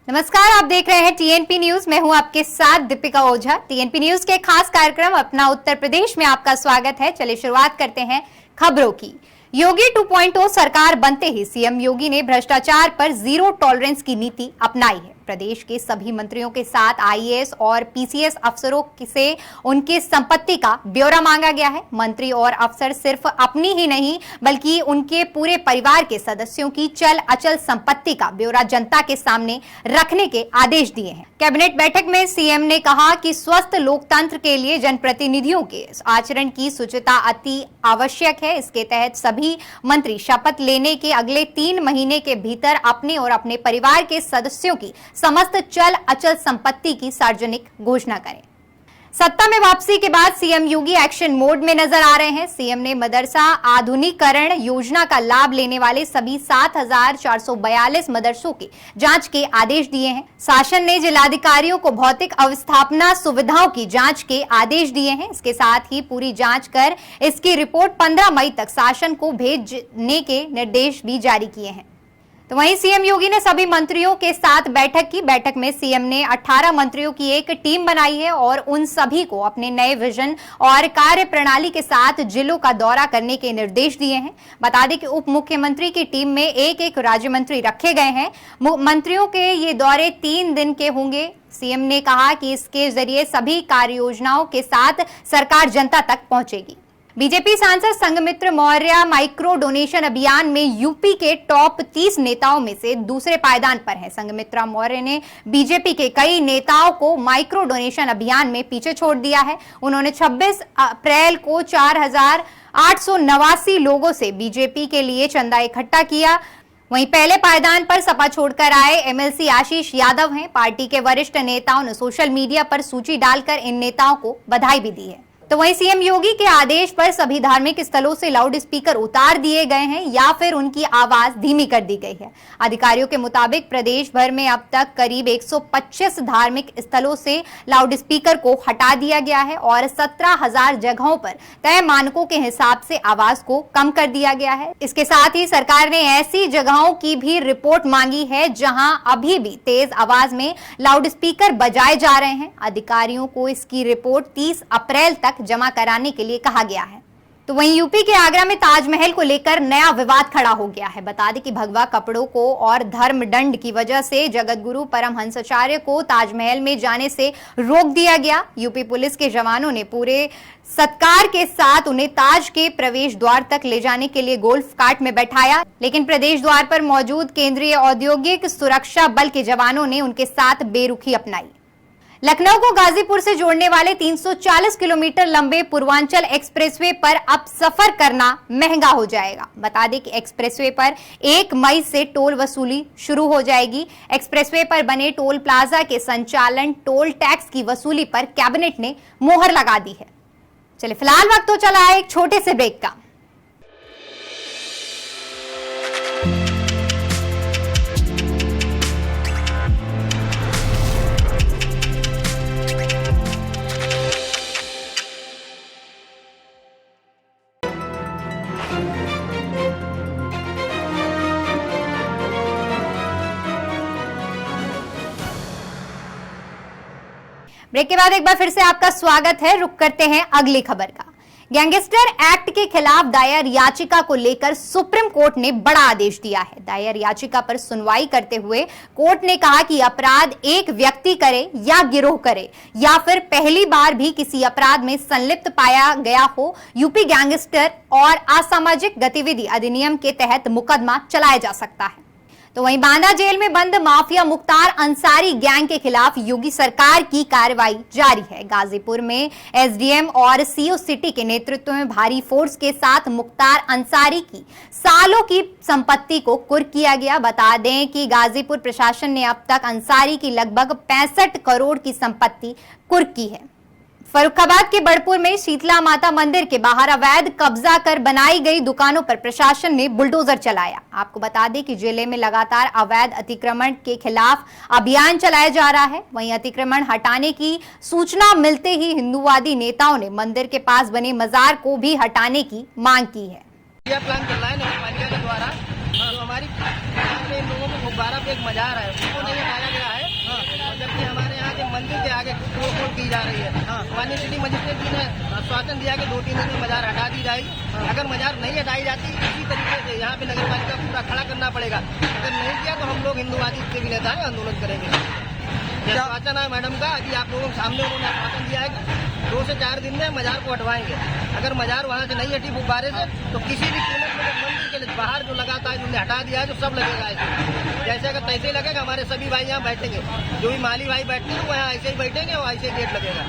नमस्कार, आप देख रहे हैं टीएनपी न्यूज। मैं हूं आपके साथ दीपिका ओझा। टीएनपी न्यूज के खास कार्यक्रम अपना उत्तर प्रदेश में आपका स्वागत है। चलिए शुरुआत करते हैं खबरों की। योगी 2.0 सरकार बनते ही सीएम योगी ने भ्रष्टाचार पर जीरो टॉलरेंस की नीति अपनाई है। प्रदेश के सभी मंत्रियों के साथ आईएएस और पीसीएस अफसरों से उनकी संपत्ति का ब्यौरा मांगा गया है। मंत्री और अफसर सिर्फ अपनी ही नहीं बल्कि उनके पूरे परिवार के सदस्यों की चल अचल संपत्ति का ब्यौरा जनता के सामने रखने के आदेश दिए हैं। कैबिनेट बैठक में सीएम ने कहा कि स्वस्थ लोकतंत्र के लिए जनप्रतिनिधियों के आचरण की शुचिता अति आवश्यक है। इसके तहत सभी मंत्री शपथ लेने के अगले 3 महीने के भीतर अपने और अपने परिवार के सदस्यों की समस्त चल अचल संपत्ति की सार्वजनिक घोषणा करें। सत्ता में वापसी के बाद सीएम योगी एक्शन मोड में नजर आ रहे हैं। सीएम ने मदरसा आधुनिकीकरण योजना का लाभ लेने वाले सभी 7,442 मदरसों की जांच के आदेश दिए हैं। शासन ने जिलाधिकारियों को भौतिक अवस्थापना सुविधाओं की जांच के आदेश दिए हैं। इसके साथ ही पूरी जांच कर इसकी रिपोर्ट 15 मई तक शासन को भेजने के निर्देश भी जारी किए हैं। तो वहीं सीएम योगी ने सभी मंत्रियों के साथ बैठक की। बैठक में सीएम ने 18 मंत्रियों की एक टीम बनाई है और उन सभी को अपने नए विजन और कार्य प्रणाली के साथ जिलों का दौरा करने के निर्देश दिए हैं। बता दें कि उप मुख्यमंत्री की टीम में एक राज्य मंत्री रखे गए हैं। मंत्रियों के ये दौरे 3 दिन के होंगे। सीएम ने कहा कि इसके जरिए सभी कार्य योजनाओं के साथ सरकार जनता तक पहुंचेगी। बीजेपी सांसद संघमित्र मौर्य माइक्रो डोनेशन अभियान में यूपी के टॉप 30 नेताओं में से दूसरे पायदान पर हैं। संघमित्रा मौर्य ने बीजेपी के कई नेताओं को माइक्रो डोनेशन अभियान में पीछे छोड़ दिया है। उन्होंने 26 अप्रैल को 4,889 लोगों से बीजेपी के लिए चंदा इकट्ठा किया। वहीं पहले पायदान पर सपा छोड़कर आए एमएलसी आशीष यादव हैं। पार्टी के वरिष्ठ नेताओं ने सोशल मीडिया पर सूची डालकर इन नेताओं को बधाई भी दी है। तो वहीं सीएम योगी के आदेश पर सभी धार्मिक स्थलों से लाउड स्पीकर उतार दिए गए हैं या फिर उनकी आवाज धीमी कर दी गई है। अधिकारियों के मुताबिक प्रदेश भर में अब तक करीब 125 धार्मिक स्थलों से लाउड स्पीकर को हटा दिया गया है और 17,000 जगहों पर तय मानकों के हिसाब से आवाज को कम कर दिया गया है। इसके साथ ही सरकार ने ऐसी जगहों की भी रिपोर्ट मांगी है जहां अभी भी तेज आवाज में लाउड स्पीकर बजाए जा रहे हैं। अधिकारियों को इसकी रिपोर्ट 30 अप्रैल तक जमा कराने के लिए कहा गया है। तो वहीं यूपी के आगरा में ताजमहल को लेकर नया विवाद खड़ा हो गया है। बता दें कि भगवा कपड़ों को और धर्म दंड की वजह से जगतगुरु परमहंसाचार्य को ताजमहल में जाने से रोक दिया गया। यूपी पुलिस के जवानों ने पूरे सत्कार के साथ उन्हें ताज के प्रवेश द्वार तक ले जाने के लिए गोल्फ कार्ट में बैठाया, लेकिन प्रवेश द्वार पर मौजूद केंद्रीय औद्योगिक सुरक्षा बल के जवानों ने उनके साथ बेरुखी अपनाई। लखनऊ को गाजीपुर से जोड़ने वाले 340 किलोमीटर लंबे पूर्वांचल एक्सप्रेसवे पर अब सफर करना महंगा हो जाएगा। बता दें कि एक्सप्रेसवे पर 1 मई से टोल वसूली शुरू हो जाएगी। एक्सप्रेसवे पर बने टोल प्लाजा के संचालन, टोल टैक्स की वसूली पर कैबिनेट ने मोहर लगा दी है। चलिए फिलहाल वक्त तो चला है एक छोटे से ब्रेक का। ब्रेक के बाद एक बार फिर से आपका स्वागत है। रुक करते हैं अगली खबर का। गैंगस्टर एक्ट के खिलाफ दायर याचिका को लेकर सुप्रीम कोर्ट ने बड़ा आदेश दिया है। दायर याचिका पर सुनवाई करते हुए कोर्ट ने कहा कि अपराध एक व्यक्ति करे या गिरोह करे या फिर पहली बार भी किसी अपराध में संलिप्त पाया गया हो, यूपी गैंगस्टर और असामाजिक गतिविधि अधिनियम के तहत मुकदमा चलाया जा सकता है। तो वहीं बांदा जेल में बंद माफिया मुख्तार अंसारी गैंग के खिलाफ योगी सरकार की कार्रवाई जारी है। गाजीपुर में एसडीएम और सीओ सिटी के नेतृत्व में भारी फोर्स के साथ मुख्तार अंसारी की सालों की संपत्ति को कुर्क किया गया। बता दें कि गाजीपुर प्रशासन ने अब तक अंसारी की लगभग 65 करोड़ की संपत्ति कुर्क की है। फर्रुखाबाद के बड़पुर में शीतला माता मंदिर के बाहर अवैध कब्जा कर बनाई गई दुकानों पर प्रशासन ने बुलडोजर चलाया। आपको बता दें कि जिले में लगातार अवैध अतिक्रमण के खिलाफ अभियान चलाया जा रहा है। वहीं अतिक्रमण हटाने की सूचना मिलते ही हिंदूवादी नेताओं ने मंदिर के पास बने मजार को भी हटाने की मांग की है। यह प्लान चल रहा है नगर पालिका के द्वारा हमारी लोगों को गुब्बारा पे एक मजार है, उसको नहीं हटाया गया है। आगे तोड़फोड़ की जा रही है। माननीय सिटी मजिस्ट्रेट जी ने आश्वासन दिया कि 2-3 दिन में मजार हटा दी जाएगी। अगर मजार नहीं हटाई जाती इसी तरीके से यहाँ पे नगर पालिका पूरा खड़ा करना पड़ेगा। अगर नहीं किया तो हम लोग हिंदूवादी के भी नेता आंदोलन करेंगे। यह आश्वासन है मैडम का, अभी आप लोगों के सामने उन्होंने आश्वासन दिया है 2 से 4 दिन में मजार को हटवाएंगे। अगर मजार वहाँ से नहीं हटी गुब्बारे से तो किसी भी कीमत में मंदिर के लिए बाहर जो लगाता है, जिन्होंने हटा दिया है, तो सब लगेगा ऐसे। जैसे अगर तैसे लगेगा, हमारे सभी भाई यहाँ बैठेंगे, जो भी माली भाई बैठते हैं वो यहाँ ऐसे ही बैठेंगे और ऐसे गेट लगेगा।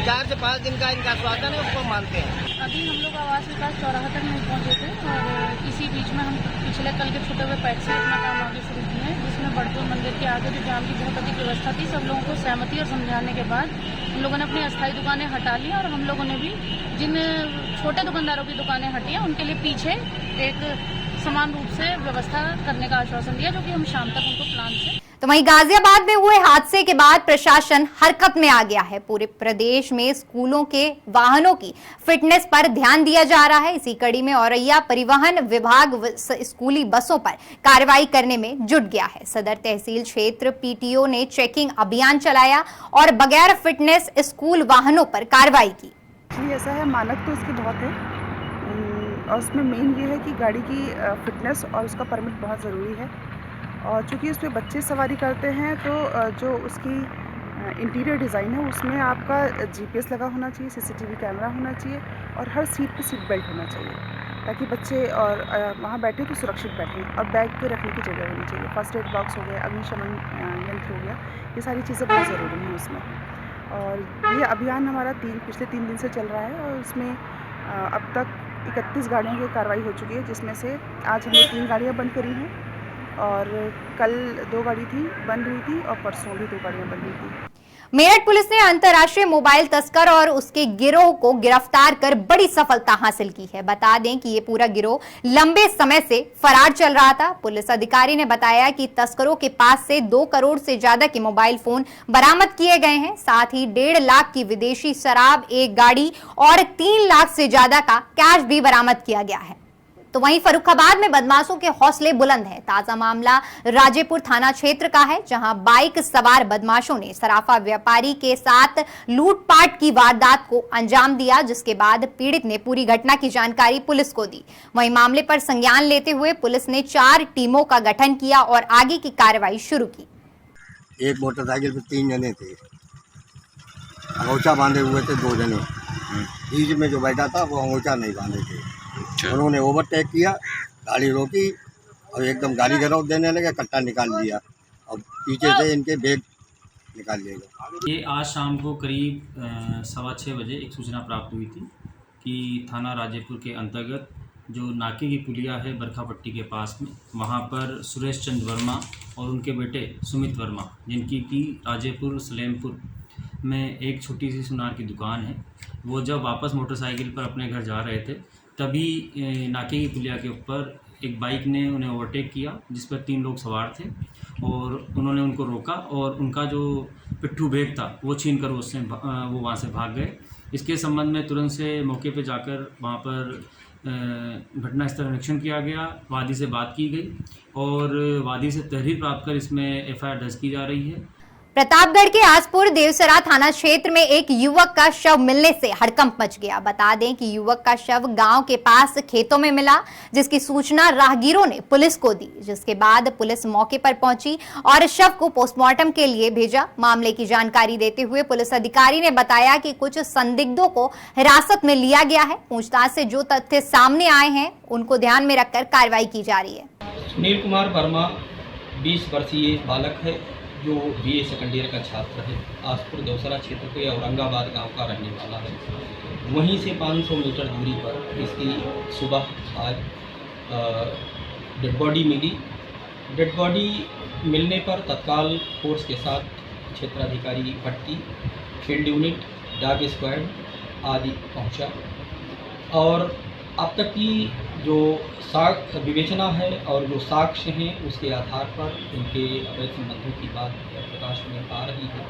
4 से 5 दिन का इनका आश्वासन है, उसको हम मानते हैं। अभी हम लोग आवास विकास चौराहा तक नहीं पहुँचे थे और इसी बीच में हम पिछले कल के छूटे हुए पैट से अपना काम आगे शुरू किए हैं, जिसमें बड़पुर मंदिर के आगे जो जाम की बहुत अधिक व्यवस्था थी, सब लोगों को सहमति और समझाने के बाद हम लोगों ने अपनी अस्थायी दुकानें हटा ली और हम लोगों ने भी जिन छोटे दुकानदारों की दुकानें हटी हैं उनके लिए पीछे एक समान रूप से व्यवस्था करने का आश्वासन दिया, जो कि हम शाम तक उनको प्लान से। तो वहीं गाजियाबाद में हुए हादसे के बाद प्रशासन हरकत में आ गया है। पूरे प्रदेश में स्कूलों के वाहनों की फिटनेस पर ध्यान दिया जा रहा है। इसी कड़ी में औरैया परिवहन विभाग स्कूली बसों पर कार्रवाई करने में जुट गया है। सदर तहसील क्षेत्र पीटीओ ने चेकिंग अभियान चलाया और बगैर फिटनेस स्कूल वाहनों पर कार्रवाई की। ऐसा है, मानक तो इसके बहुत है और उसमें मेन ये है कि गाड़ी की फिटनेस और उसका परमिट बहुत ज़रूरी है। और चूँकि उस पर बच्चे सवारी करते हैं तो जो उसकी इंटीरियर डिज़ाइन है उसमें आपका जीपीएस लगा होना चाहिए, सीसीटीवी कैमरा होना चाहिए और हर सीट पे सीट बेल्ट होना चाहिए, ताकि बच्चे और वहाँ बैठे तो सुरक्षित बैठें। और बैग पे रखने की जगह होनी चाहिए, फर्स्ट एड बॉक्स हो गया, अग्निशमन यंत्र हो गया, ये सारी चीज़ें बहुत ज़रूरी हैं उसमें। और ये अभियान हमारा पिछले 3 दिन से चल रहा है और उसमें अब तक 31 गाड़ियों की कार्रवाई हो चुकी है, जिसमें से आज हमने 3 गाड़ियाँ बंद करी हैं और कल 2 गाड़ी थी बंद हुई थी और परसों भी 2 गाड़ियाँ बंद हुई थी। मेरठ पुलिस ने अंतर्राष्ट्रीय मोबाइल तस्कर और उसके गिरोह को गिरफ्तार कर बड़ी सफलता हासिल की है। बता दें कि ये पूरा गिरोह लंबे समय से फरार चल रहा था। पुलिस अधिकारी ने बताया कि तस्करों के पास से 2 करोड़ से ज्यादा के मोबाइल फोन बरामद किए गए हैं। साथ ही 1.5 लाख की विदेशी शराब, 1 गाड़ी और 3 लाख से ज्यादा का कैश भी बरामद किया गया है। तो वहीं फर्रुखाबाद में बदमाशों के हौसले बुलंद हैं। ताजा मामला राजेपुर थाना क्षेत्र का है, जहां बाइक सवार बदमाशों ने सराफा व्यापारी के साथ लूटपाट की वारदात को अंजाम दिया, जिसके बाद पीड़ित ने पूरी घटना की जानकारी पुलिस को दी। वहीं मामले पर संज्ञान लेते हुए पुलिस ने 4 टीमों का गठन किया और आगे की कार्रवाई शुरू की। एक मोटरसाइकिल पर 3 जने थे, अंगोछा बांधे हुए थे 2 जने, बीच में जो बैठा था वो अंगोछा नहीं बांधे थे। उन्होंने ओवरटेक किया, गाड़ी रोकी और एकदम गाड़ी गिरफ्त देने लगे, कट्टा निकाल लिया और पीछे से इनके बैग निकाल लिया गया। ये आज शाम को करीब 6:15 बजे एक सूचना प्राप्त हुई थी कि थाना राजेपुर के अंतर्गत जो नाके की पुलिया है बरखापट्टी के पास में, वहाँ पर सुरेश चंद्र वर्मा और उनके बेटे सुमित वर्मा, जिनकी की राजेपुर सलेमपुर में एक छोटी सी सुनार की दुकान है, वो जब वापस मोटरसाइकिल पर अपने घर जा रहे थे तभी नाके की पुलिया के ऊपर एक बाइक ने उन्हें ओवरटेक किया, जिस पर 3 लोग सवार थे और उन्होंने उनको रोका और उनका जो पिट्ठू बैग था वो छीन कर वो वहाँ से भाग गए। इसके संबंध में तुरंत से मौके पर जाकर वहाँ पर घटना स्थल निरीक्षण किया गया, वादी से बात की गई और वादी से तहरीर प्राप्त कर इसमें एफआईआर दर्ज की जा रही है। प्रतापगढ़ के आसपुर देवसरा थाना क्षेत्र में एक युवक का शव मिलने से हड़कंप मच गया। बता दें कि युवक का शव गांव के पास खेतों में मिला, जिसकी सूचना राहगीरों ने पुलिस को दी, जिसके बाद पुलिस मौके पर पहुंची और शव को पोस्टमार्टम के लिए भेजा। मामले की जानकारी देते हुए पुलिस अधिकारी ने बताया कि कुछ संदिग्धों को हिरासत में लिया गया है। पूछताछ से जो तथ्य सामने आए हैं उनको ध्यान में रखकर कार्रवाई की जा रही है। सुनील कुमार वर्मा 20 वर्षीय बालक है, जो बीए सेकंड ईयर का छात्र है। आसपुर देवसरा क्षेत्र के औरंगाबाद गांव का रहने वाला है। वहीं से 500 मीटर दूरी पर इसकी सुबह आज डेड बॉडी मिली। डेड बॉडी मिलने पर तत्काल फोर्स के साथ क्षेत्राधिकारी भट्टी, फील्ड यूनिट, डॉग स्क्वाड आदि पहुंचा और अब तक की जो विवेचना है और जो साक्ष्य हैं उसके आधार पर उनके अवैध संबंधों की बात प्रकाश में आ रही है।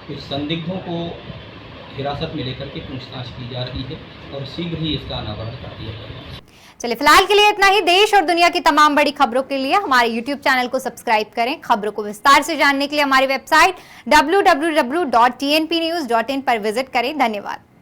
कुछ संदिग्धों को हिरासत में लेकर के पूछताछ की जा रही है और शीघ्र ही इसका अनावरण कर दिया जाएगा। चलिए फिलहाल के लिए इतना ही। देश और दुनिया की तमाम बड़ी खबरों के लिए हमारे YouTube चैनल को सब्सक्राइब करें। खबरों को विस्तार से जानने के लिए हमारी वेबसाइट www.tnpnews.in पर विजिट करें। धन्यवाद।